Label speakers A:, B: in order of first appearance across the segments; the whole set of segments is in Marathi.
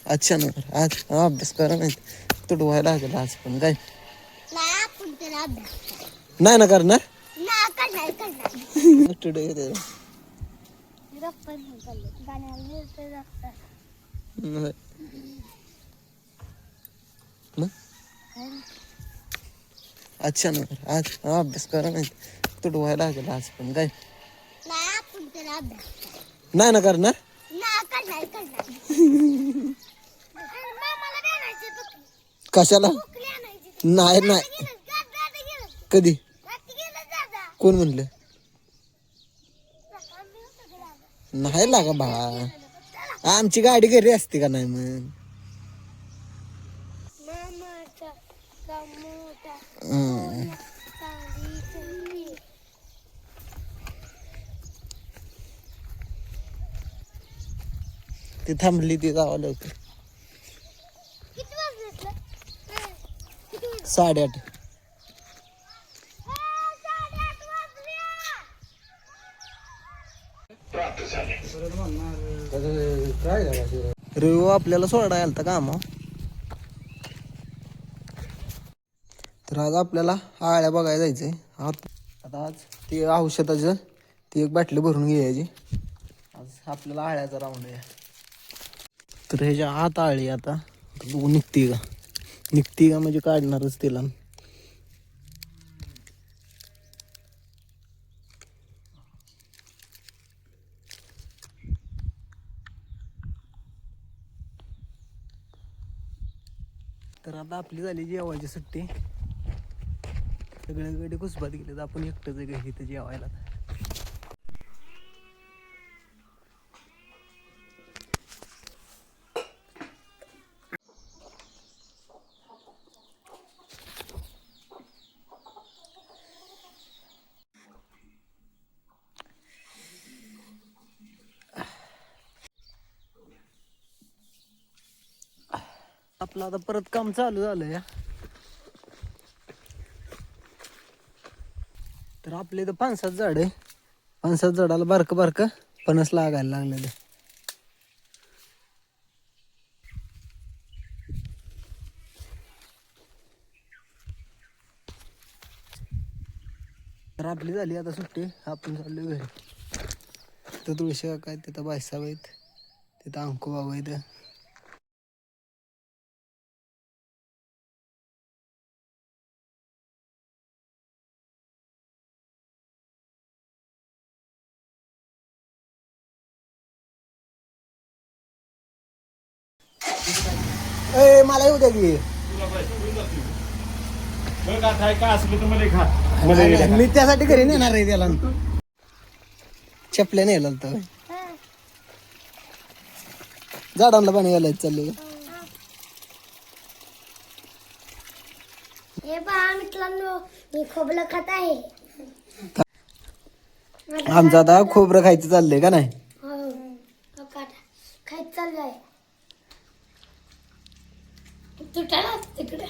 A: अच्छा ना आज अभ्यास करा नाही तुडवायला लागेल आज पण काय नाही ना करणार टुडे अच्छा ना आज अभ्यास करा नाही तुडवायला लागेल आज पण काय नाही ना करणार कशाला नाही नाही कधी कोण म्हणलं नाही लागा बा आमची गाडी घरी असते का नाही मग ती थांबली ती जावं लवकर 8:30 रवी आपल्याला सोडायला आलता कामा तर आज आपल्याला आळ्या बघायला जायचंय आता आज ते औषधाचं ती एक बाटली भरून घ्यायची आज आपल्याला आळ्याचा राऊंड आहे तर ह्याच्या आत आळी आता बघू निघते का म्हणजे काढणारच तिला तर आता आपली झाली जेवायची सुट्टी सगळ्याकडे कुसबात गेले तर आपण एकटंच आहे इथं जेवायला आपलं आता परत काम चालू झालंय तर आपले इथं 5-7 झाड आहे 5-7 झाडाला बारकं फणस लागायला लागलेलं तर आपली झाली आता सुट्टी आपण चाललो घरी तर तुळशी काय तिथं बायसाब आहेत तिथं अंकू बाबा आहेत ए मला येऊ द्या की मी त्यासाठी घरी नेणार आहे त्याला चपल्या नेला तर झाडांना पाणी घालायचं चाललंय
B: हे पहा मित्रांनो मी खोबरं खात आहे
A: आमचं आता खोबरं खायचं चाललंय का नाही
B: खायचं चाललंय तुटाला तिकडे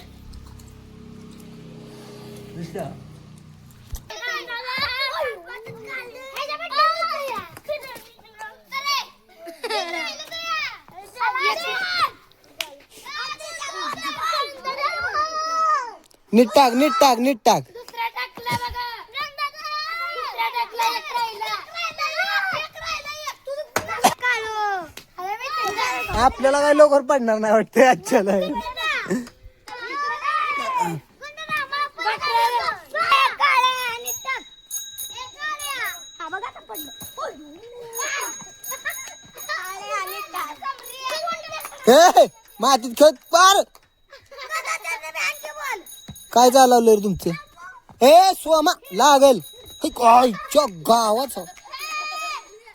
A: नीट टाक आपल्याला काय लवकर पडणार नाही वाटतं आजच्याला मातीत खेळ पार काय चालवलं रे तुमचं हे सोमा लागल गावाच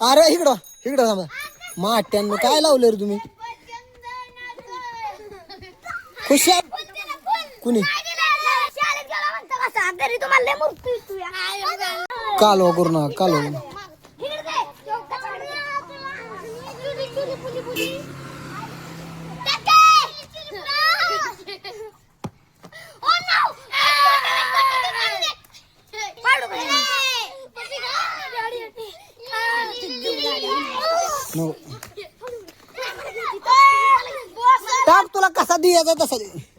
A: अरे इकडं थांबा माट्यांना काय लावलं रे तुम्ही खुशा कुणी कालवा करू ना कालवा टाक तुला कसा द्यायचा तसा दे.